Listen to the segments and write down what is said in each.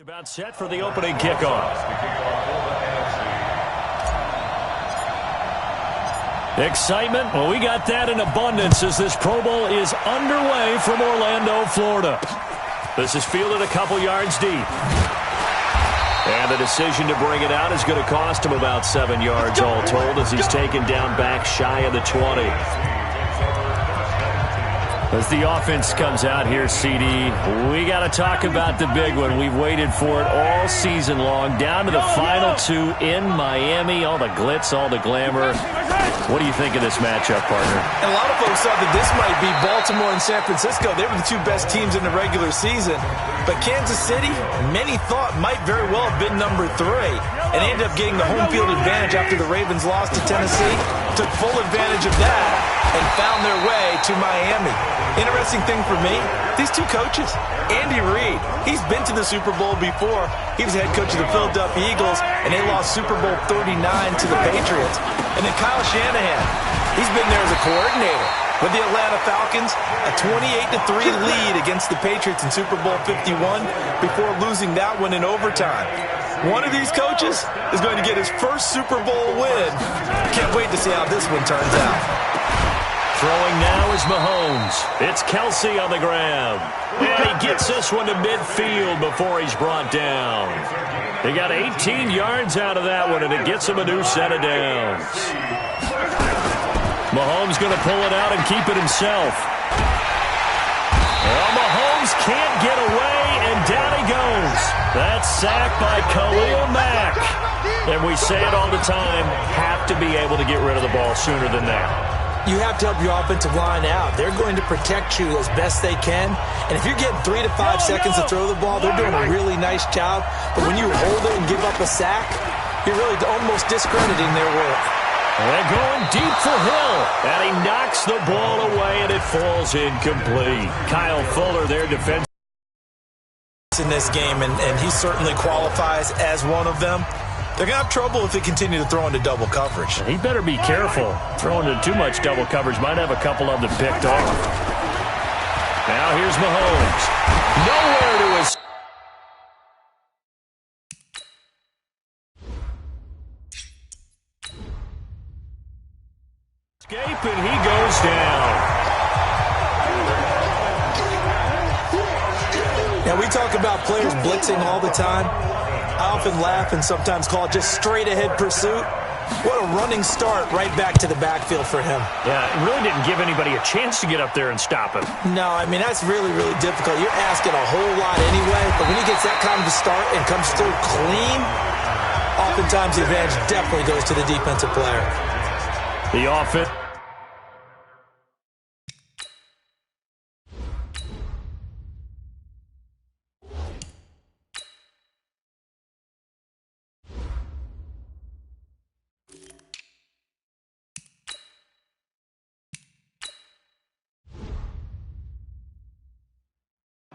About set for the opening kickoff. Excitement? Well, we got that in abundance as this Pro Bowl is underway from Orlando, Florida. This is fielded a couple yards deep. And the decision to bring it out is going to cost him about 7 yards all told as he's taken down back shy of the 20. As the offense comes out here, CD, we got to talk about the big one. We've waited for it all season long, down to the final two in Miami. All the glitz, all the glamour. What do you think of this matchup, partner? And a lot of folks thought that this might be Baltimore and San Francisco. They were the two best teams in the regular season. But Kansas City, many thought might very well have been number 3. And ended up getting the home field advantage after the Ravens lost to Tennessee. Took full advantage of that and found their way to Miami. Interesting thing for me, these two coaches, Andy Reid, he's been to the Super Bowl before. He was head coach of the Philadelphia Eagles, and they lost Super Bowl 39 to the Patriots. And then Kyle Shanahan, he's been there as a coordinator with the Atlanta Falcons, a 28-3 lead against the Patriots in Super Bowl 51 before losing that one in overtime. One of these coaches is going to get his first Super Bowl win. Can't wait to see how this one turns out. Throwing now is Mahomes. It's Kelsey on the ground. And he gets this one to midfield before he's brought down. They got 18 yards out of that one, and it gets him a new set of downs. Mahomes going to pull it out and keep it himself. Well, Mahomes can't get away, and down he goes. That's sacked by Khalil Mack. And we say it all the time, have to be able to get rid of the ball sooner than that. You have to help your offensive line out. They're going to protect you as best they can. And if you're getting 3 to 5 seconds to throw the ball, they're doing a really nice job. But when you hold it and give up a sack, you're really almost discrediting their work. They're going deep for Hill. And he knocks the ball away, and it falls incomplete. Kyle Fuller, their defense in this game, and he certainly qualifies as one of them. They're going to have trouble if they continue to throw into double coverage. He better be careful. Throwing into too much double coverage might have a couple of them picked off. Now here's Mahomes. Nowhere to his... escape, and he goes down. Now, we talk about players blitzing all the time. I often laugh and sometimes call it just straight-ahead pursuit. What a running start right back to the backfield for him. Yeah, it really didn't give anybody a chance to get up there and stop him. No, I mean, that's really, really difficult. You're asking a whole lot anyway, but when he gets that kind of a start and comes through clean, oftentimes the advantage definitely goes to the defensive player. The offense.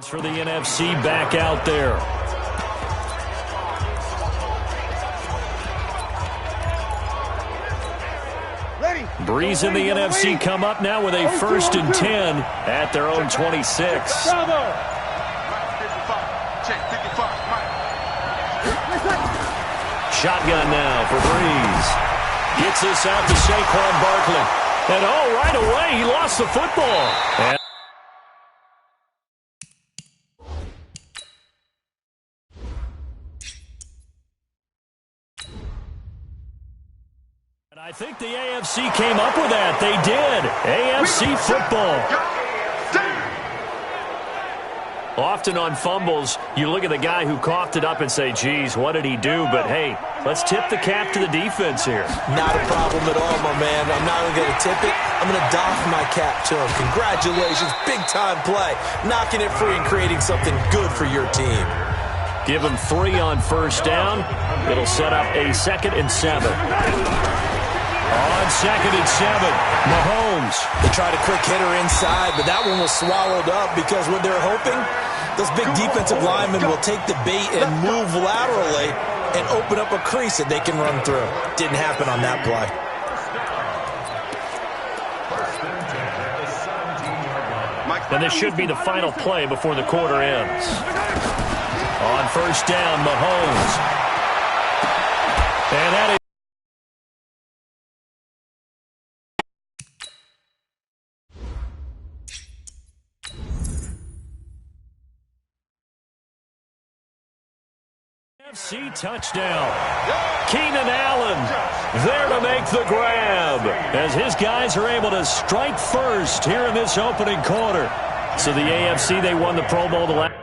For the NFC back out there. Breeze and the NFC come up now with a 1st and 10 at their own 26. Shotgun now for Breeze. Gets this out to Saquon Barkley. And right away he lost the football. I think the AFC came up with that. They did. AFC football. Often on fumbles, you look at the guy who coughed it up and say, geez, what did he do? But, hey, let's tip the cap to the defense here. Not a problem at all, my man. I'm not going to tip it. I'm going to doff my cap to him. Congratulations. Big-time play. Knocking it free and creating something good for your team. Give him 3 on 1st down. It'll set up a 2nd and 7. On 2nd and 7, Mahomes. They tried a quick hitter inside, but that one was swallowed up because what they're hoping, those big defensive linemen will take the bait and move laterally and open up a crease that they can run through. Didn't happen on that play. And this should be the final play before the quarter ends. On first down, Mahomes. And that is FC touchdown. Keenan Allen there to make the grab as his guys are able to strike first here in this opening quarter. So the AFC, they won the Pro Bowl the last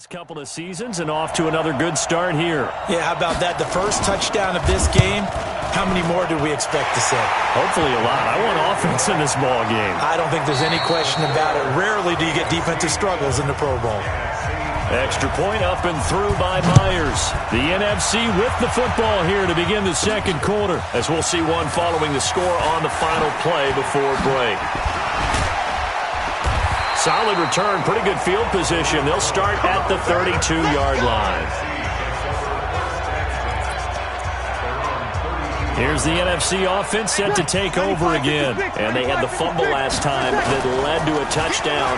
couple of seasons and off to another good start here. Yeah, how about that? The first touchdown of this game. How many more do we expect to see? Hopefully a lot. I want offense in this ball game. I don't think there's any question about it. Rarely do you get defensive struggles in the Pro Bowl. Extra point up and through by Myers. The NFC with the football here to begin the second quarter, as we'll see one following the score on the final play before break. Solid return, pretty good field position. They'll start at the 32-yard line. Here's the NFC offense set to take over again. And they had the fumble last time that led to a touchdown.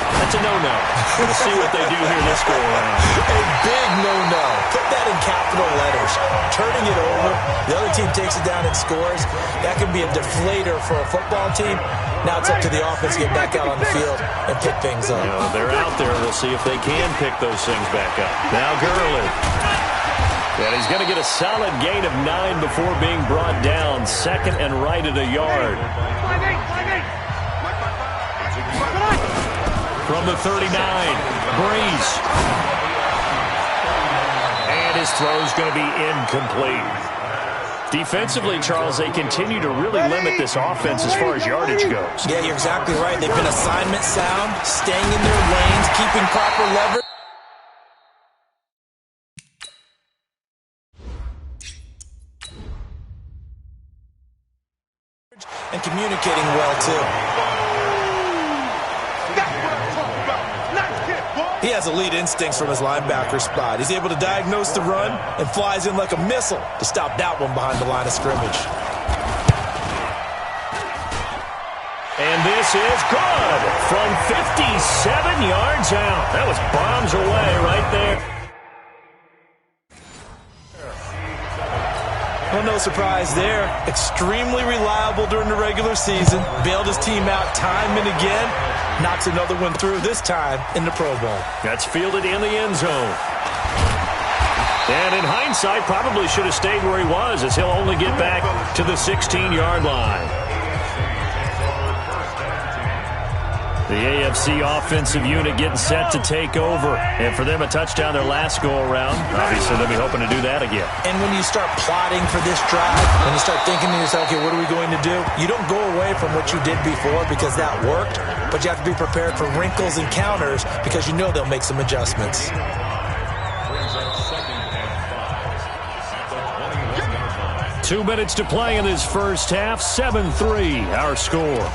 That's a no-no. We'll see what they do here this go-around. A big no-no. Put that in capital letters. Turning it over, the other team takes it down and scores. That can be a deflator for a football team. Now it's up to the offense to get back out on the field and pick things up. You know, they're out there. We'll see if they can pick those things back up. Now Gurley. And he's going to get a solid gain of 9 before being brought down. Second and right at a yard. From the 39, Breeze. And his throw's going to be incomplete. Defensively, Charles, they continue to really limit this offense as far as yardage goes. Yeah, you're exactly right. They've been assignment sound, staying in their lanes, keeping proper leverage. And communicating well, too. He has elite instincts from his linebacker spot. He's able to diagnose the run and flies in like a missile to stop that one behind the line of scrimmage. And this is good from 57 yards out. That was bombs away right there. Well, no surprise there. Extremely reliable during the regular season. Bailed his team out time and again. Knocks another one through, this time in the Pro Bowl. That's fielded in the end zone. And in hindsight, probably should have stayed where he was, as he'll only get back to the 16-yard line. The AFC offensive unit getting set to take over. And for them, a touchdown their last go-around. Obviously, they'll be hoping to do that again. And when you start plotting for this drive, when you start thinking to yourself, okay, what are we going to do? You don't go away from what you did before because that worked, but you have to be prepared for wrinkles and counters because you know they'll make some adjustments. 2 minutes to play in this first half. 7-3, our score.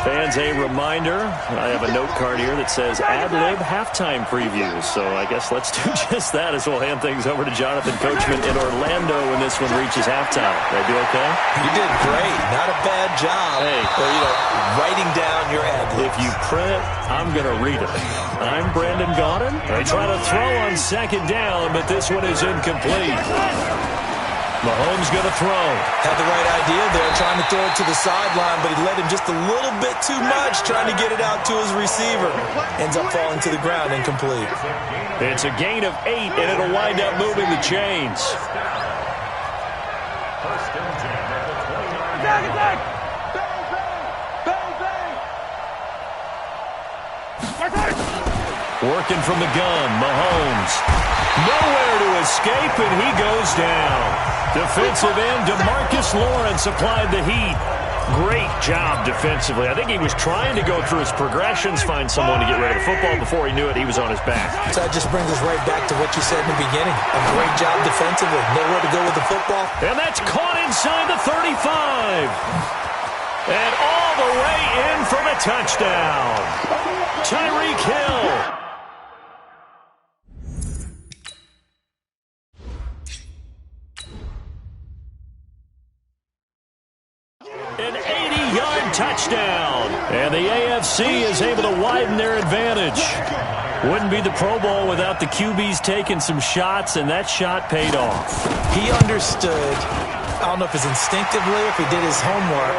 Fans, a reminder, I have a note card here that says ad-lib halftime previews. So I guess let's do just that as we'll hand things over to Jonathan Coachman in Orlando when this one reaches halftime. Did I do okay? You did great. Not a bad job. Hey. Writing down your ad-libs. If you print, I'm going to read it. I'm Brandon Gaudin. They try to throw on second down, but this one is incomplete. Mahomes going to throw. Had the right idea there, trying to throw it to the sideline, but he led him just a little bit too much, trying to get it out to his receiver. Ends up falling to the ground, incomplete. It's a gain of 8, and it'll wind up moving the chains. Working from the gun, Mahomes. Nowhere to escape, and he goes down. Defensive end, DeMarcus Lawrence applied the heat. Great job defensively. I think he was trying to go through his progressions, find someone to get rid of the football. Before he knew it, he was on his back. So that just brings us right back to what you said in the beginning. A great job defensively. Nowhere to go with the football. And that's caught inside the 35. And all the way in for the touchdown. Tyreek Hill. touchdown. And the AFC is able to widen their advantage. Wouldn't be the Pro Bowl without the QBs taking some shots, and that shot paid off. He understood, I don't know if it's instinctively, if he did his homework,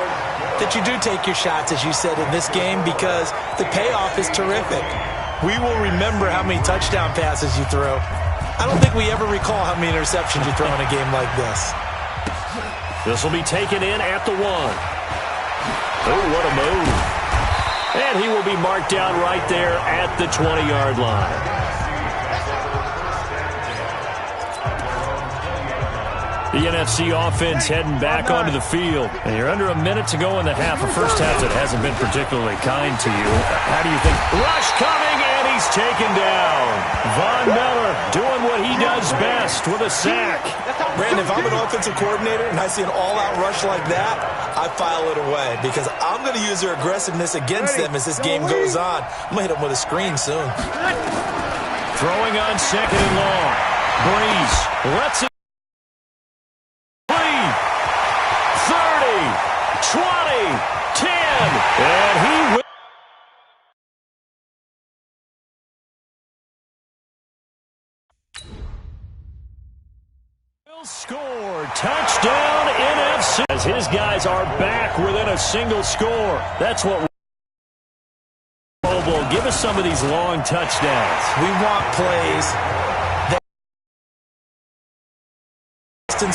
that you do take your shots, as you said, in this game because the payoff is terrific. We will remember how many touchdown passes you throw. I don't think we ever recall how many interceptions you throw in a game like this. This will be taken in at the 1. Oh, what a move. And he will be marked down right there at the 20-yard line. The NFC offense heading back onto the field. And you're under a minute to go in the half. A first half that hasn't been particularly kind to you. How do you think? Rush coming, and he's taken down. Von Miller doing what he does best with a sack. Brandon, if I'm an offensive coordinator and I see an all-out rush like that, I file it away because I'm going to use their aggressiveness against them as this game goes on. I'm going to hit them with a screen soon. Throwing on 2nd and long. Breeze lets it. 20, 10, and he will score. Touchdown NFC. As his guys are back within a single score. That's what Pro Bowl. Give us some of these long touchdowns. We want plays.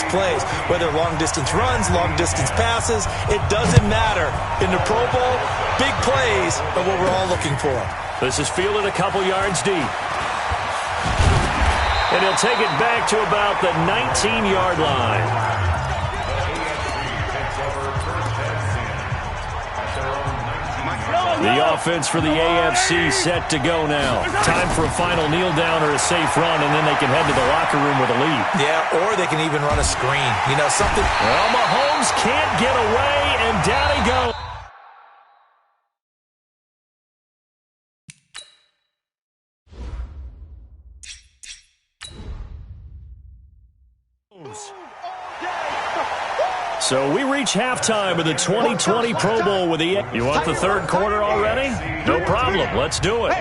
Plays, whether long-distance runs, long-distance passes, it doesn't matter. In the Pro Bowl, big plays are what we're all looking for. This is fielded a couple yards deep. And he'll take it back to about the 19-yard line. The offense for the AFC set to go now. Time for a final kneel down or a safe run, and then they can head to the locker room with a lead. Yeah, or they can even run a screen. You know, something. Well, Mahomes can't get away, and down he goes. So we reach halftime of the 2020 Pro Bowl with the... You want the third quarter already? No problem. Let's do it.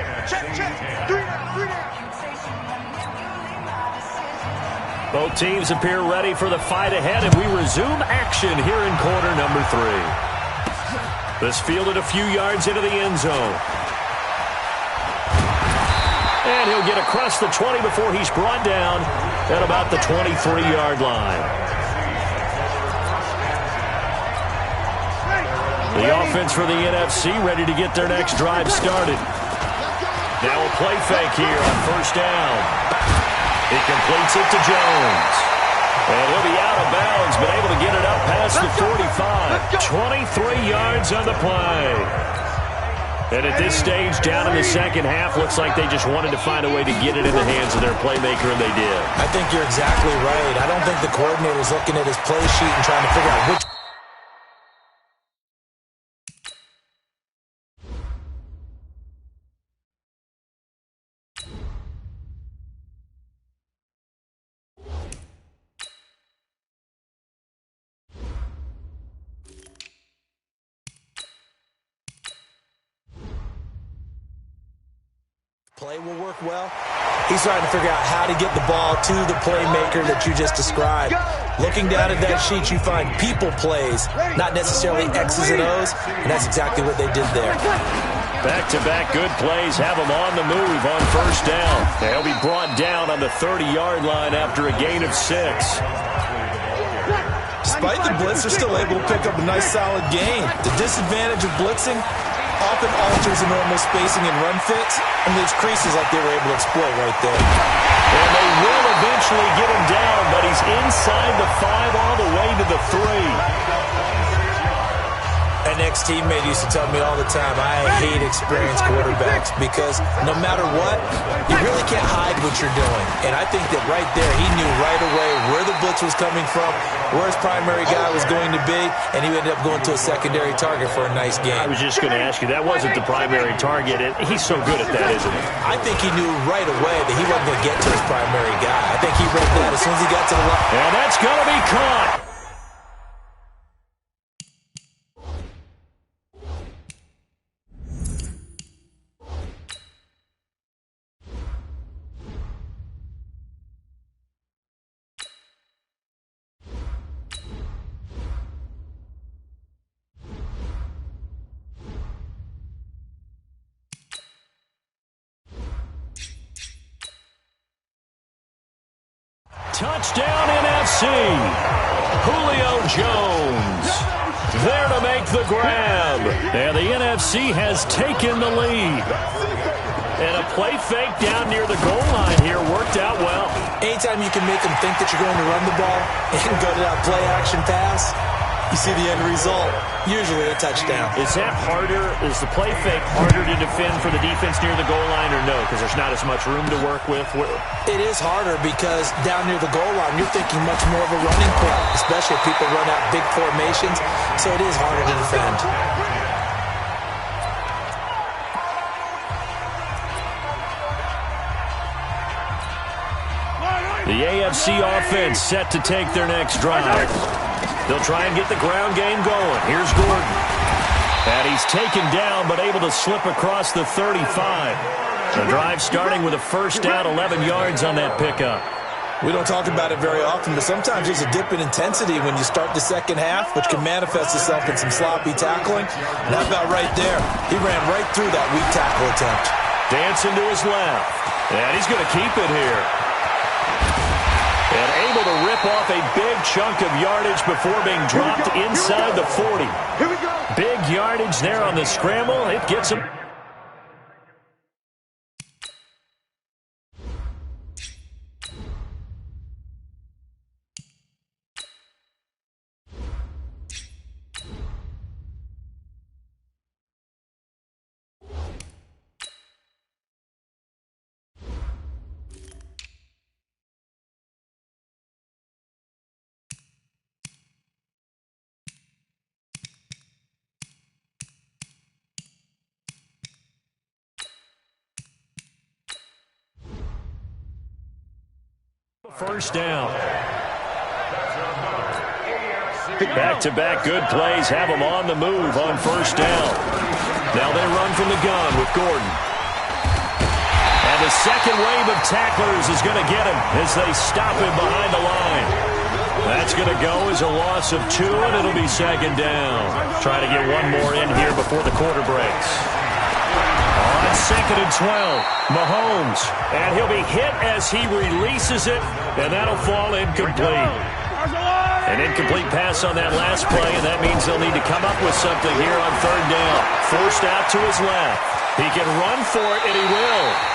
Both teams appear ready for the fight ahead, and we resume action here in quarter number 3. This fielded a few yards into the end zone. And he'll get across the 20 before he's brought down at about the 23-yard line. The offense for the NFC ready to get their next drive started. Now a play fake here on first down. He completes it to Jones. And he'll be out of bounds, but able to get it up past the 45. 23 yards on the play. And at this stage, down in the second half, looks like they just wanted to find a way to get it in the hands of their playmaker, and they did. I think you're exactly right. I don't think the coordinator's looking at his play sheet and trying to figure out which... Play will work well. He's trying to figure out how to get the ball to the playmaker that you just described. Looking down at that sheet, you find people plays, not necessarily X's and O's, and that's exactly what they did there. Back-to-back good plays have them on the move on first down. They'll be brought down on the 30-yard line after a gain of 6. Despite the blitz, they're still able to pick up a nice, solid gain. The disadvantage of blitzing often alters the normal spacing and run fits and leaves creases like they were able to exploit right there. And they will eventually get him down, but he's inside the 5 all the way to the 3. An ex-teammate used to tell me all the time, I hate experienced quarterbacks because no matter what, you really can't hide what you're doing. And I think that right there, he knew right away where the blitz was coming from, where his primary guy was going to be, and he ended up going to a secondary target for a nice game. I was just going to ask you, that wasn't the primary target, and he's so good at that, isn't he? I think he knew right away that he wasn't going to get to his primary guy. I think he read that as soon as he got to the line. And that's going to be caught. Touchdown NFC. Julio Jones there to make the grab. And the NFC has taken the lead. And a play fake down near the goal line here worked out well. Anytime you can make them think that you're going to run the ball and go to that play action pass, you see the end result, usually a touchdown. Is that harder? Is the play fake harder to defend for the defense near the goal line or no? Because there's not as much room to work with? It is harder because down near the goal line, you're thinking much more of a running play, especially if people run out big formations. So it is harder to defend. The AFC offense set to take their next drive. They'll try and get the ground game going. Here's Gordon. And he's taken down but able to slip across the 35. The drive starting with a first down, 11 yards on that pickup. We don't talk about it very often, but sometimes there's a dip in intensity when you start the second half, which can manifest itself in some sloppy tackling. And how about right there? He ran right through that weak tackle attempt. Dancing to his left. And he's going to keep it here. And able to rip off a big chunk of yardage before being dropped inside the 40. Here we go. Big yardage there on the scramble. It gets him. First down. Back-to-back good plays have them on the move on first down. Now they run from the gun with Gordon. And the second wave of tacklers is going to get him as they stop him behind the line. That's going to go as a loss of 2, and it'll be second down. Try to get one more in here before the quarter breaks. On second and 12, Mahomes. And he'll be hit as he releases it, and that'll fall incomplete. An incomplete pass on that last play, and that means they'll need to come up with something here on third down. Forced out to his left. He can run for it, and he will.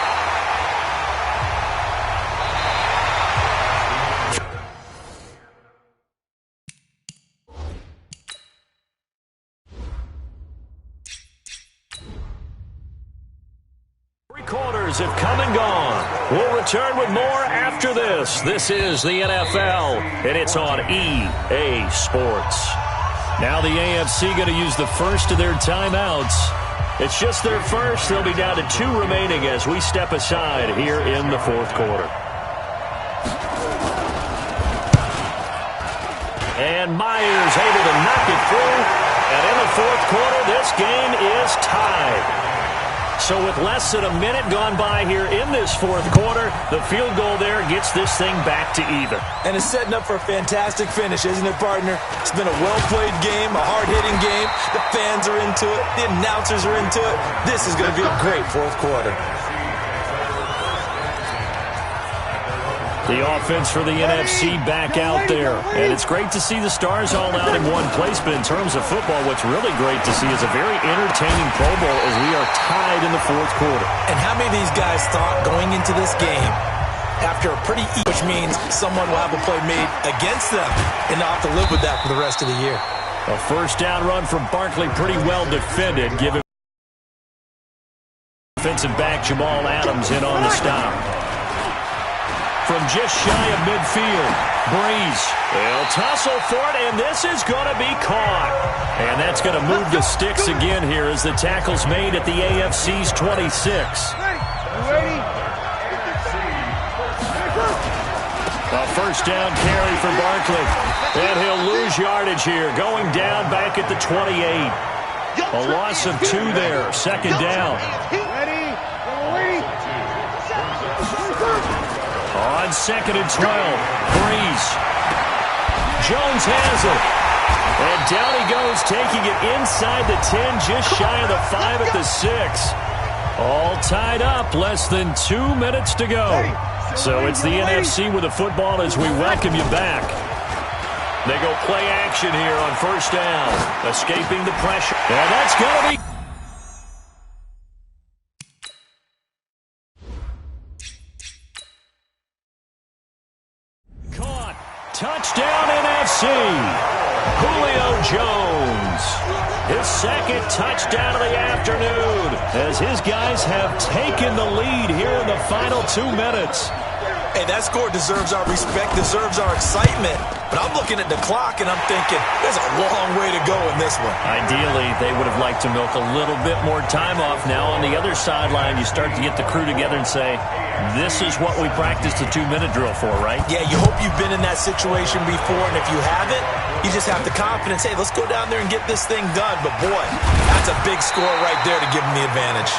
Quarters have come and gone. We'll return with more after this. This is the NFL, and it's on EA Sports. Now the AFC going to use the first of their timeouts. It's just their first. They'll be down to 2 remaining as we step aside here in the fourth quarter. And Myers able to knock it through. And in the fourth quarter, this game is tied. So with less than a minute gone by here in this fourth quarter, the field goal there gets this thing back to even. And it's setting up for a fantastic finish, isn't it, partner? It's been a well-played game, a hard-hitting game. The fans are into it. The announcers are into it. This is going to be a great fourth quarter. The offense for the NFC back out there. And it's great to see the stars all out in one place, but in terms of football, what's really great to see is a very entertaining Pro Bowl as we are tied in the fourth quarter. And how many of these guys thought going into this game, after a pretty which means someone will have a play made against them, and they'll have to live with that for the rest of the year. A first down run from Barkley, pretty well defended, given defensive back Jamal Adams in on the stop. From just shy of midfield, Breeze. They'll tussle for it, and this is going to be caught. And that's going to move the sticks again here as the tackle's made at the AFC's 26. A first down carry for Barkley. And he'll lose yardage here, going down back at the 28. A loss of 2 there, second down. On second and 12, Breeze. Jones has it. And down he goes, taking it inside the 10, just shy of the 5 at the 6. All tied up, less than 2 minutes to go. So it's the NFC with the football as we welcome you back. They go play action here on first down, escaping the pressure. And that's going to be... caught. Touchdown NFC. Julio Jones. His second touchdown of the afternoon as his guys have taken the lead here in the final 2 minutes. Hey, that score deserves our respect, deserves our excitement. But I'm looking at the clock, and I'm thinking, there's a long way to go in this one. Ideally, they would have liked to milk a little bit more time off. Now, on the other sideline, you start to get the crew together and say, this is what we practiced the 2-minute drill for, right? Yeah, you hope you've been in that situation before, and if you haven't, you just have the confidence, hey, let's go down there and get this thing done. But, boy, that's a big score right there to give them the advantage.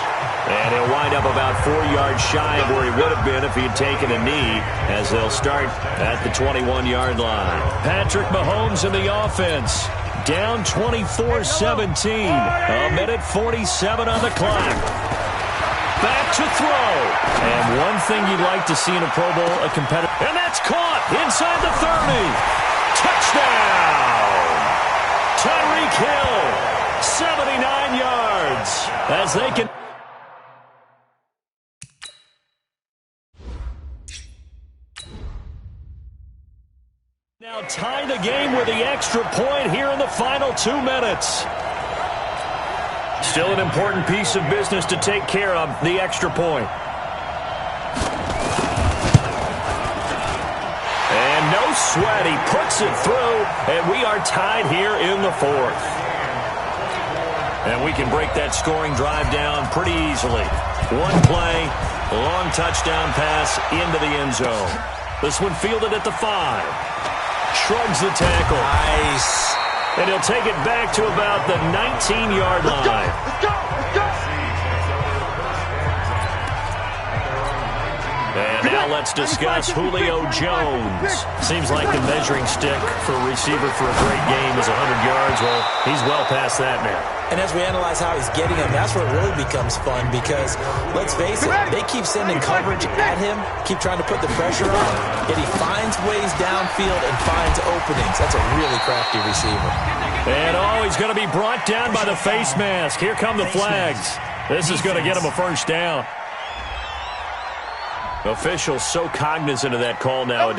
And he'll wind up about 4 yards shy of where he would have been if he had taken a knee, as they'll start at the 21-yard line. Patrick Mahomes in the offense. Down 24-17. A minute 47 on the clock. Back to throw. And one thing you'd like to see in a Pro Bowl, a competitor. And that's caught inside the 30. Touchdown. Tyreek Hill. 79 yards. As they can... now tie the game with the extra point here in the final 2 minutes. Still an important piece of business to take care of, the extra point. And no sweat, he puts it through, and we are tied here in the 4th. And we can break that scoring drive down pretty easily. One play, long touchdown pass into the end zone. This one fielded at the 5. Shrugs the tackle. Nice. And he'll take it back to about the 19-yard line. Let's go. And now let's discuss Julio Jones. Seems like the measuring stick for a receiver for a great game is 100 yards. Well, he's well past that now. And as we analyze how he's getting them, that's where it really becomes fun because, let's face it, they keep sending coverage at him, keep trying to put the pressure on, yet he finds ways downfield and finds openings. That's a really crafty receiver. And, he's going to be brought down by the face mask. Here come the flags. This is going to get him a first down. Officials so cognizant of that call nowadays.